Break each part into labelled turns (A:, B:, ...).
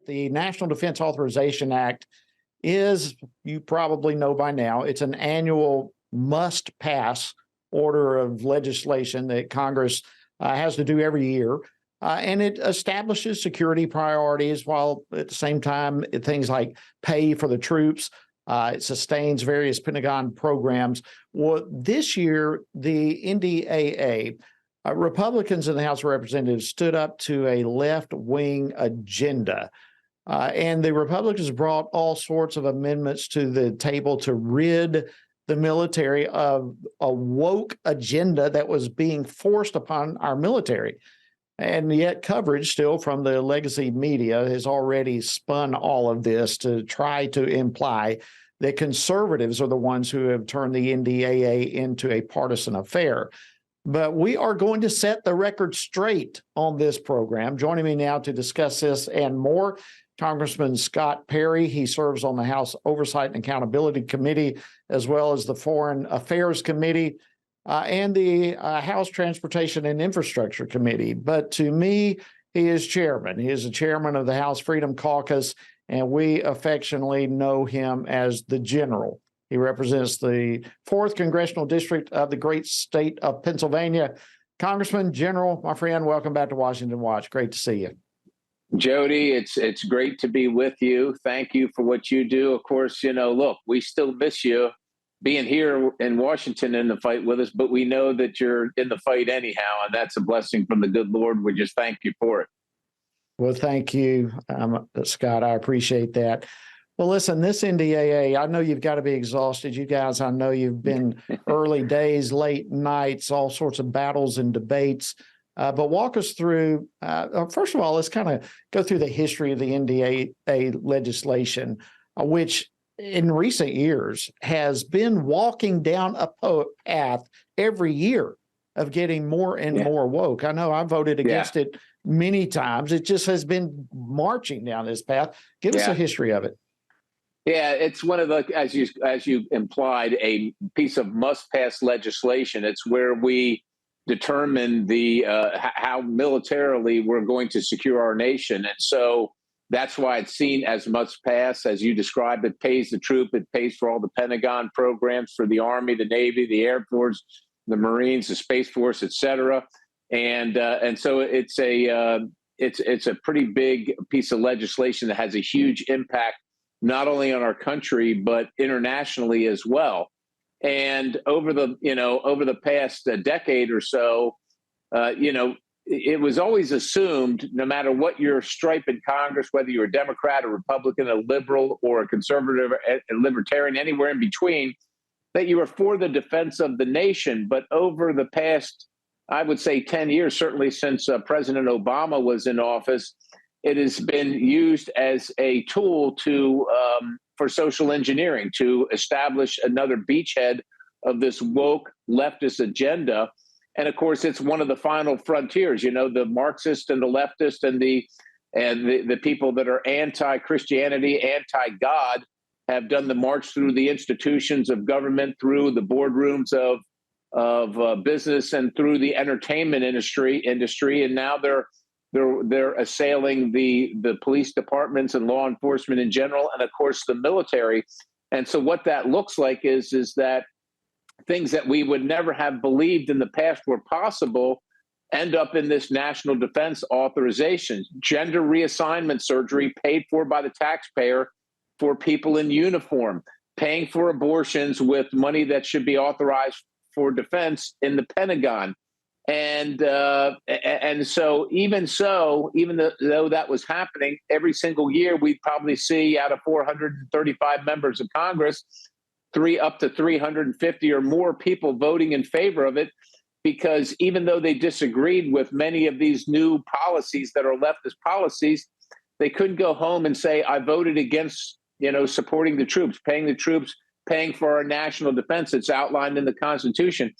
A: the National Defense Authorization Act is, you probably know by now, it's an annual must-pass order of legislation that Congress has to do every year. And it establishes security priorities while at the same time, things like pay for the troops. It sustains various Pentagon programs. Well, this year, the NDAA, Republicans in the House of Representatives stood up to a left-wing agenda. And the Republicans brought all sorts of amendments to the table to rid the military of a woke agenda that was being forced upon our military. And yet coverage still from the legacy media has already spun all of this to try to imply that conservatives are the ones who have turned the NDAA into a partisan affair. But we are going to set the record straight on this program. Joining me now to discuss this and more, Congressman Scott Perry. He serves on the House Oversight and Accountability Committee, as well as the Foreign Affairs Committee and the House Transportation and Infrastructure Committee. But to me, he is chairman. He is the chairman of the House Freedom Caucus, and we affectionately know him as the General. He represents the 4th Congressional District of the great state of Pennsylvania. Congressman, General, my friend, welcome back to Washington Watch. Great to see you.
B: Jody, it's great to be with you. Thank you for what you do. Of course, look, we still miss you being here in Washington in the fight with us, but we know that you're in the fight anyhow, and that's a blessing from the good Lord. We just thank you for it.
A: Well, thank you, Scott. I appreciate that. Well, listen, this NDAA, I know you've got to be exhausted. You guys, I know you've been early days, late nights, all sorts of battles and debates. But walk us through, first of all, let's kind of go through the history of the NDAA legislation, which in recent years has been walking down a path every year of getting more and more woke. I know I voted against it many times. It just has been marching down this path. Give us a history of it.
B: Yeah, it's one of the, as you implied, a piece of must-pass legislation. It's where we determine how militarily we're going to secure our nation. And so that's why it's seen as must-pass. As you described, it pays the troop, it pays for all the Pentagon programs for the Army, the Navy, the Air Force, the Marines, the Space Force, et cetera. And so it's a pretty big piece of legislation that has a huge impact, not only on our country, but internationally as well. And over the past decade or so, it was always assumed, no matter what your stripe in Congress, whether you're a Democrat, a Republican, a liberal, or a conservative, a libertarian, anywhere in between, that you were for the defense of the nation. But over the past, I would say 10 years, certainly since President Obama was in office, it has been used as a tool for social engineering, to establish another beachhead of this woke leftist agenda. And of course, it's one of the final frontiers. The Marxists and the leftists and the people that are anti-Christianity, anti-God, have done the march through the institutions of government, through the boardrooms of business, and through the entertainment industry, and now they're assailing the police departments and law enforcement in general, and of course the military. And so what that looks like is that things that we would never have believed in the past were possible end up in this National Defense Authorization. Gender reassignment surgery paid for by the taxpayer for people in uniform, paying for abortions with money that should be authorized for defense in the Pentagon. And so even though that was happening, every single year we'd probably see, out of 435 members of Congress, up to 350 or more people voting in favor of it, because even though they disagreed with many of these new policies that are leftist policies, they couldn't go home and say, I voted against, supporting the troops, paying for our national defense. It's outlined in the Constitution.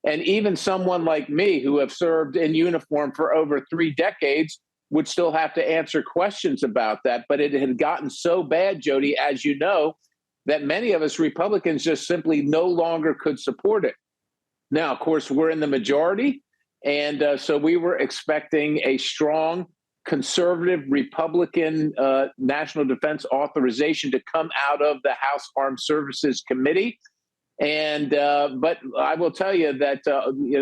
B: And even someone like me, who have served in uniform for over 3 decades, would still have to answer questions about that. But it had gotten so bad, Jody, as you know, that many of us Republicans just simply no longer could support it. Now, of course, we're in the majority. And so we were expecting a strong conservative Republican national defense authorization to come out of the House Armed Services Committee. And but I will tell you that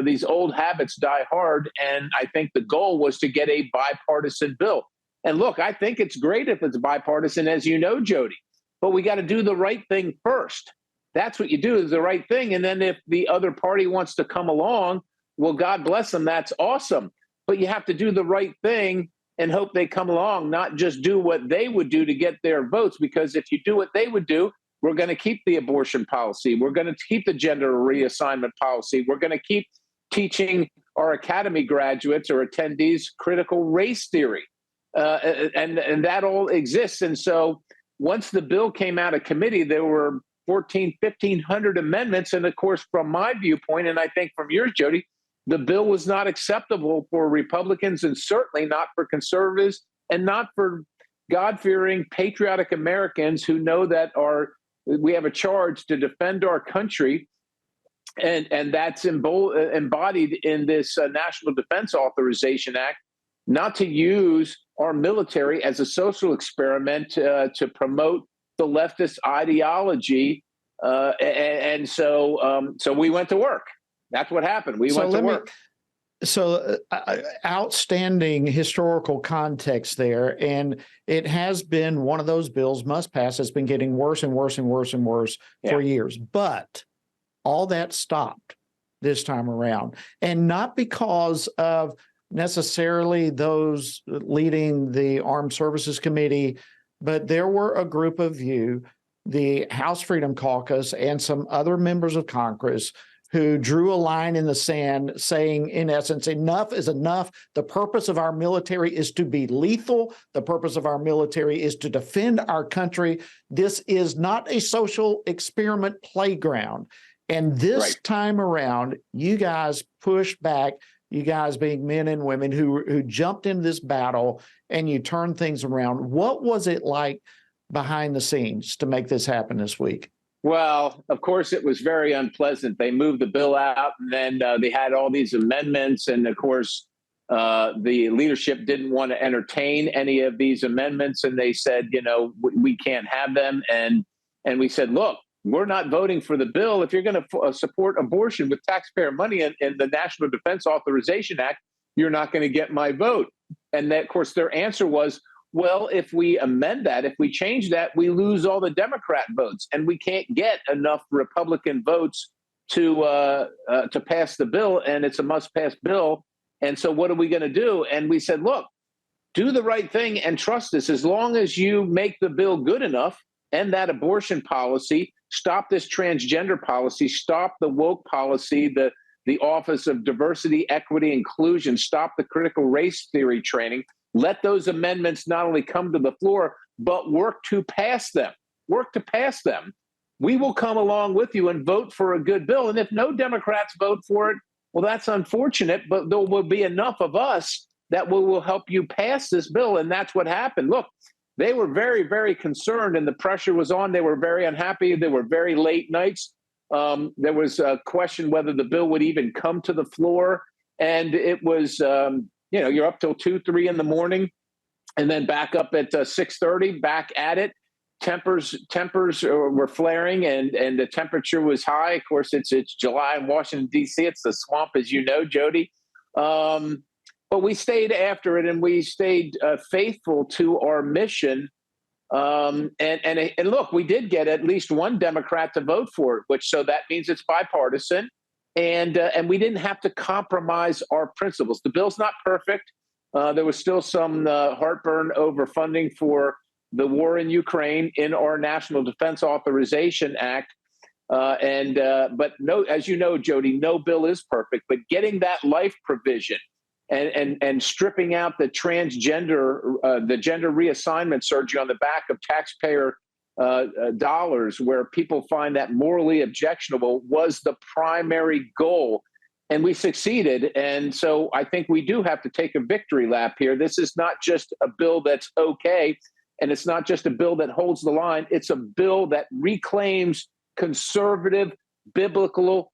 B: these old habits die hard, and I think the goal was to get a bipartisan bill. And look, I think it's great if it's bipartisan, as you know, Jody, but we got to do the right thing first. That's what you do, is the right thing. And then if the other party wants to come along, well, God bless them. That's awesome. But you have to do the right thing and hope they come along, not just do what they would do to get their votes. Because if you do what they would do, we're going to keep the abortion policy. We're going to keep the gender reassignment policy. We're going to keep teaching our academy graduates or attendees critical race theory. And that all exists. And so once the bill came out of committee, there were 1,500 amendments. And of course, from my viewpoint, and I think from yours, Jody, the bill was not acceptable for Republicans, and certainly not for conservatives, and not for God-fearing, patriotic Americans who know that we have a charge to defend our country. And that's embodied in this National Defense Authorization Act, not to use our military as a social experiment to promote the leftist ideology. So we went to work. That's what happened. We went to work.
A: Outstanding historical context there. And it has been one of those bills, must pass, has been getting worse and worse and worse and worse for years. But all that stopped this time around. And not because of necessarily those leading the Armed Services Committee, but there were a group of you, the House Freedom Caucus, and some other members of Congress who drew a line in the sand saying, in essence, enough is enough. The purpose of our military is to be lethal. The purpose of our military is to defend our country. This is not a social experiment playground. And this time around, you guys pushed back, you guys being men and women who jumped into this battle, and you turned things around. What was it like behind the scenes to make this happen this week?
B: Well, of course, it was very unpleasant. They moved the bill out, and then they had all these amendments. And of course, the leadership didn't want to entertain any of these amendments. And they said, we can't have them. And we said, look, we're not voting for the bill. If you're going to support abortion with taxpayer money in the National Defense Authorization Act, you're not going to get my vote. And that, of course, their answer was, well, if we amend that, if we change that, we lose all the Democrat votes, and we can't get enough Republican votes to pass the bill, and it's a must-pass bill. And so what are we going to do? And we said, look, do the right thing and trust us. As long as you make the bill good enough, end that abortion policy, stop this transgender policy, stop the woke policy, the Office of Diversity, Equity, Inclusion, stop the critical race theory training. Let those amendments not only come to the floor, but work to pass them. Work to pass them. We will come along with you and vote for a good bill. And if no Democrats vote for it, well, that's unfortunate, but there will be enough of us that will help you pass this bill. And that's what happened. Look, they were very, very concerned, and the pressure was on. They were very unhappy. There were very late nights. There was a question whether the bill would even come to the floor. And it was, you're up till 2, 3 in the morning, and then back up at 6:30, back at it. Tempers were flaring, and the temperature was high. Of course, it's July in Washington, D.C. It's the swamp, as you know, Jody. But we stayed after it, and we stayed faithful to our mission. And look, we did get at least one Democrat to vote for it, so that means it's bipartisan. And we didn't have to compromise our principles. The bill's not perfect. There was still some heartburn over funding for the war in Ukraine in our National Defense Authorization Act. But no, as you know, Jody, no bill is perfect. But getting that life provision and stripping out the transgender, the gender reassignment surgery on the back of taxpayer dollars, where people find that morally objectionable, was the primary goal. And we succeeded. And so I think we do have to take a victory lap here. This is not just a bill that's okay, and it's not just a bill that holds the line. It's a bill that reclaims conservative, biblical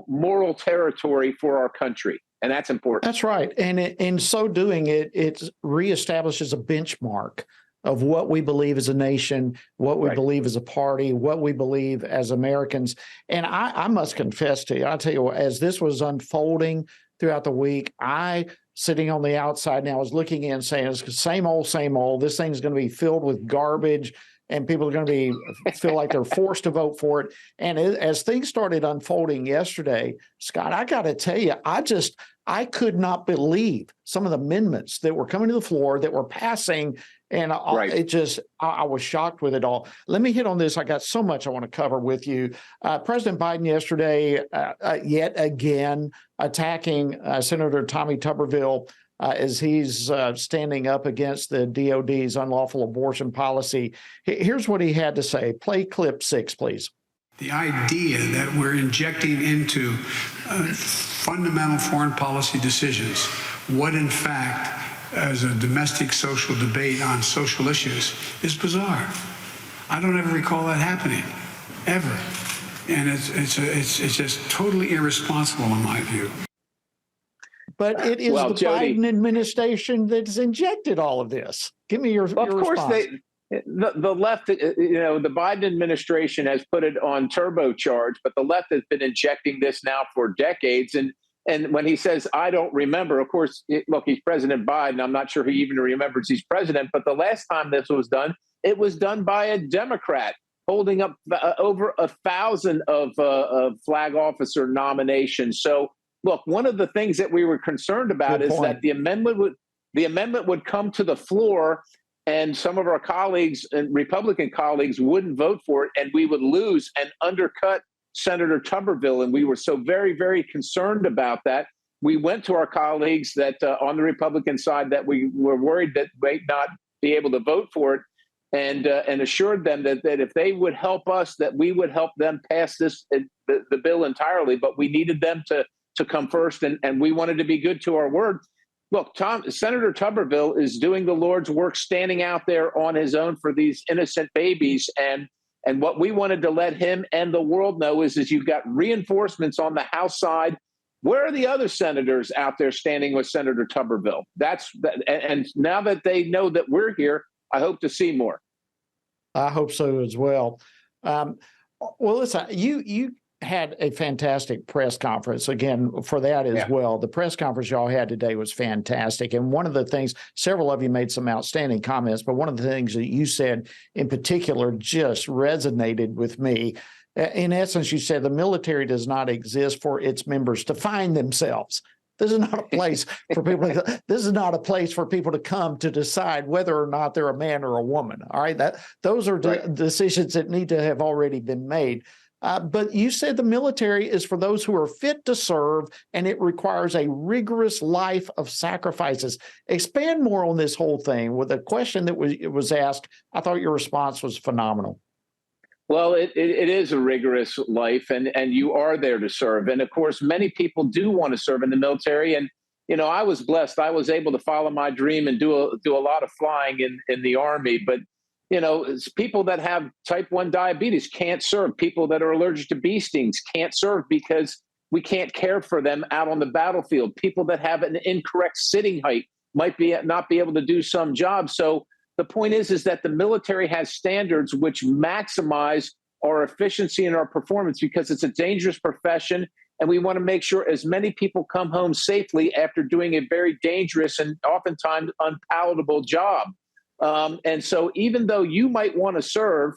B: moral territory for our country. And that's important.
A: That's right. And in so doing, it reestablishes a benchmark of what we believe as a nation, what we believe as a party, what we believe as Americans. And I must confess to you, I'll tell you what, as this was unfolding throughout the week, I, sitting on the outside now, was looking in saying, it's the same old, same old. This thing's going to be filled with garbage and people are going to feel like they're forced to vote for it. And as things started unfolding yesterday, Scott, I got to tell you, I could not believe some of the amendments that were coming to the floor that were passing. And I was shocked with it all. Let me hit on this. I got so much I want to cover with you. President Biden yesterday, yet again, attacking Senator Tommy Tuberville as he's standing up against the DOD's unlawful abortion policy. Here's what he had to say. Play clip 6, please.
C: The idea that we're injecting into fundamental foreign policy decisions what, in fact, as a domestic social debate on social issues is bizarre. I don't ever recall that happening, ever. And it's just totally irresponsible in my view.
A: But it is Jody, Biden administration that's injected all of this. Give me your response. Of course,
B: the left, the Biden administration has put it on turbocharge, but the left has been injecting this now for decades. And when he says, I don't remember, of course, look, he's President Biden. I'm not sure he even remembers he's president. But the last time this was done, it was done by a Democrat holding up over 1,000 of flag officer nominations. So, look, one of the things that we were concerned about is that the amendment would come to the floor and some of our colleagues and Republican colleagues wouldn't vote for it, and we would lose and undercut Senator Tuberville. And we were so very, very concerned about that. We went to our colleagues that on the Republican side that we were worried that they not be able to vote for it, and assured them that if they would help us, that we would help them pass the bill entirely. But we needed them to come first, and we wanted to be good to our word. Look, Senator Tuberville is doing the Lord's work, standing out there on his own for these innocent babies. And what we wanted to let him and the world know is you've got reinforcements on the House side. Where are the other senators out there standing with Senator Tuberville? And now that they know that we're here, I hope to see more.
A: I hope so as well. Well, listen, you had a fantastic press conference again for that as well. The press conference y'all had today was fantastic. And one of the things, several of you made some outstanding comments, but one of the things that you said in particular just resonated with me. In essence, you said the military does not exist for its members to find themselves. This is not a place for people to, this is not a place for people to come to decide whether or not they're a man or a woman. All right. Those are decisions that need to have already been made. But you said the military is for those who are fit to serve, and it requires a rigorous life of sacrifices. Expand more on this whole thing with a question that was asked. I thought your response was phenomenal.
B: Well, it is a rigorous life, and you are there to serve. And of course, many people do want to serve in the military. And, I was blessed. I was able to follow my dream and do a lot of flying in the Army. But it's people that have type 1 diabetes can't serve. People that are allergic to bee stings can't serve because we can't care for them out on the battlefield. People that have an incorrect sitting height might not be able to do some jobs. So the point is that the military has standards which maximize our efficiency and our performance because it's a dangerous profession. And we want to make sure as many people come home safely after doing a very dangerous and oftentimes unpalatable job. And so even though you might want to serve,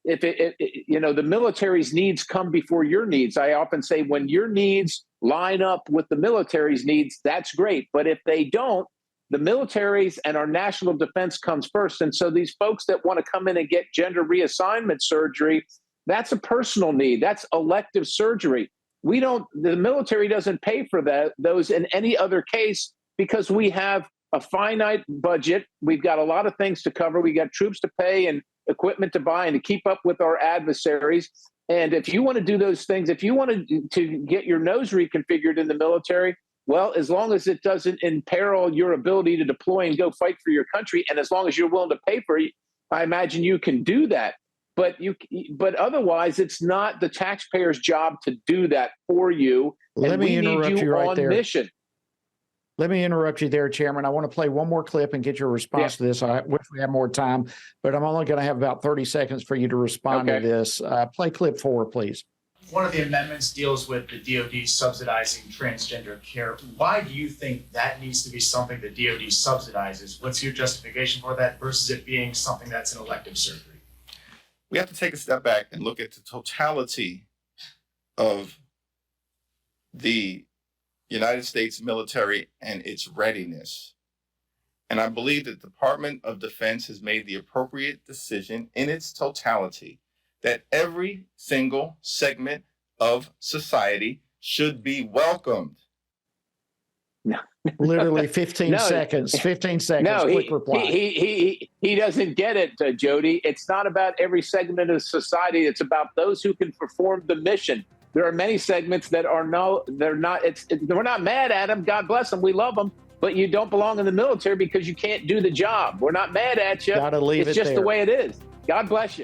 B: if the military's needs come before your needs. I often say when your needs line up with the military's needs, that's great. But if they don't, the military's and our national defense comes first. And so these folks that want to come in and get gender reassignment surgery, that's a personal need. That's elective surgery. The military doesn't pay for those in any other case because we have a finite budget. We've got a lot of things to cover. We got troops to pay and equipment to buy and to keep up with our adversaries. And if you want to do those things, if you want to get your nose reconfigured in the military, well, as long as it doesn't imperil your ability to deploy and go fight for your country, and as long as you're willing to pay for it, I imagine you can do that. but otherwise, it's not the taxpayer's job to do that for you.
A: Let me interrupt you right there.
B: Mission.
A: Let me interrupt you there, Chairman. I want to play one more clip and get your response to this. I wish we had more time, but I'm only going to have about 30 seconds for you to respond to this. Play clip 4, please.
D: One of the amendments deals with the DOD subsidizing transgender care. Why do you think that needs to be something the DOD subsidizes? What's your justification for that versus it being something that's an elective surgery?
E: We have to take a step back and look at the totality of the United States military and its readiness. And I believe that the Department of Defense has made the appropriate decision in its totality that every single segment of society should be welcomed.
B: No.
A: Literally 15 seconds. 15 seconds.
B: No,
A: quick reply.
B: He doesn't get it, Jody. It's not about every segment of society. It's about those who can perform the mission. There are many segments that are they're not. We're not mad at them. God bless them. We love them. But you don't belong in the military because you can't do the job. We're not mad at you.
A: Gotta leave
B: it's
A: it
B: just
A: there.
B: the way it is. God bless you.